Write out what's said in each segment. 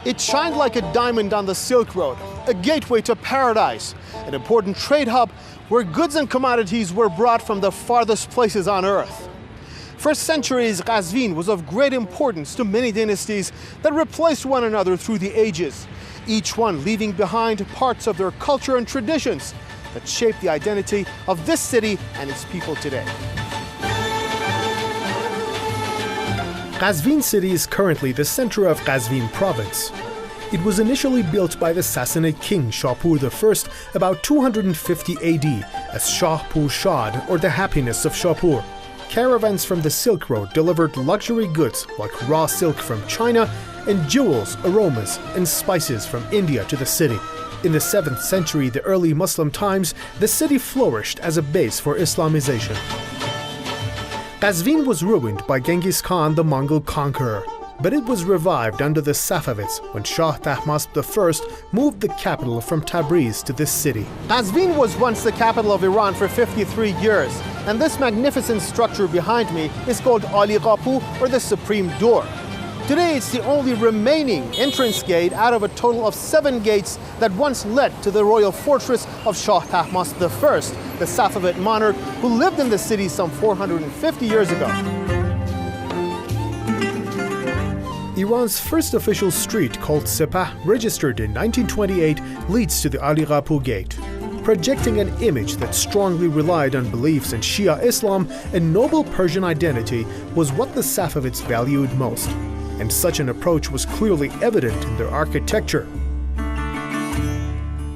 It shined like a diamond on the Silk Road, a gateway to paradise, an important trade hub where goods and commodities were brought from the farthest places on earth. For centuries, Qazvin was of great importance to many dynasties that replaced one another through the ages, each one leaving behind parts of their culture and traditions that shape the identity of this city and its people today. Qazvin city is currently the center of Qazvin province. It was initially built by the Sassanid king Shapur I about 250 AD as Shahpur Shad, or the happiness of Shapur. Caravans from the Silk Road delivered luxury goods like raw silk from China and jewels, aromas, and spices from India to the city. In the 7th century, the early Muslim times, the city flourished as a base for Islamization. Qazvin was ruined by Genghis Khan, the Mongol conqueror, but it was revived under the Safavids when Shah Tahmasp I moved the capital from Tabriz to this city. Qazvin was once the capital of Iran for 53 years, and this magnificent structure behind me is called Ali Qapu, or the Supreme Door. Today it's the only remaining entrance gate out of a total of 7 gates that once led to the royal fortress of Shah Tahmasp I, the Safavid monarch who lived in the city some 450 years ago. Iran's first official street, called Sepah, registered in 1928, leads to the Ali Qapu gate. Projecting an image that strongly relied on beliefs in Shia Islam and noble Persian identity was what the Safavids valued most. And such an approach was clearly evident in their architecture.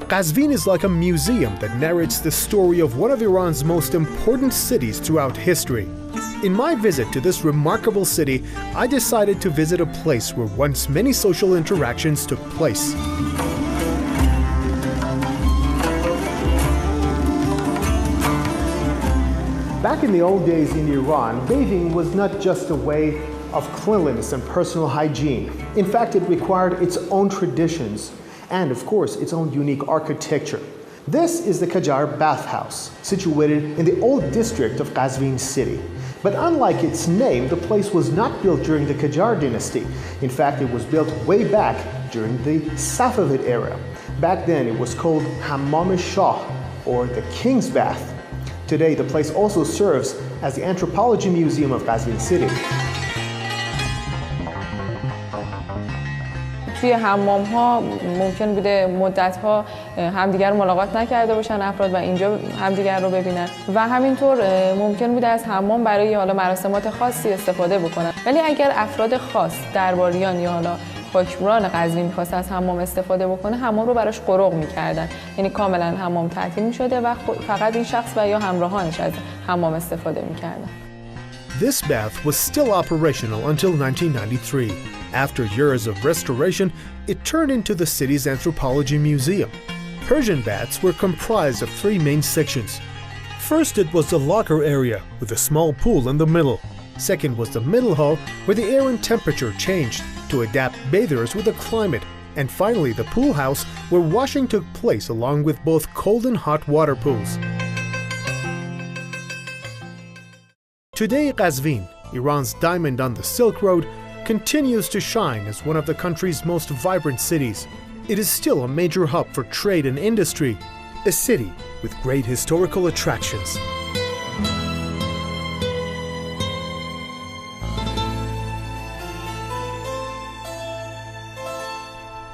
Qazvin is like a museum that narrates the story of one of Iran's most important cities throughout history. In my visit to this remarkable city, I decided to visit a place where once many social interactions took place. Back in the old days in Iran, bathing was not just a way of cleanliness and personal hygiene. In fact, it required its own traditions and, of course, its own unique architecture. This is the Qajar bathhouse, situated in the old district of Qazvin city. But unlike its name, the place was not built during the Qajar dynasty. In fact, it was built way back during the Safavid era. Back then, it was called Hammam-e-Shah, or the King's Bath. Today, the place also serves as the Anthropology Museum of Qazvin city. توی حمام ها ممکن بوده مدت ها همدیگر ملاقات نکرده باشن افراد و اینجا همدیگر رو ببینن و همینطور ممکن بوده از حمام برای حالا مراسمات خاصی استفاده بکنن. ولی اگر افراد خاص درباریان یا حالا حکمران قزوین می‌خواست از حمام استفاده بکنه، حمام رو براش قرق می‌کردن. یعنی کاملا حمام تعطیل می‌شده و فقط این شخص و یا همراهانش از حمام استفاده می‌کردن. This bath was still operational until 1993. After years of restoration, it turned into the city's anthropology museum. Persian baths were comprised of 3 main sections. First, it was the locker area with a small pool in the middle. Second was the middle hall, where the air and temperature changed to adapt bathers with the climate. And finally, the pool house, where washing took place along with both cold and hot water pools. Today, Qazvin, Iran's diamond on the Silk Road, continues to shine as one of the country's most vibrant cities. It is still a major hub for trade and industry, a city with great historical attractions.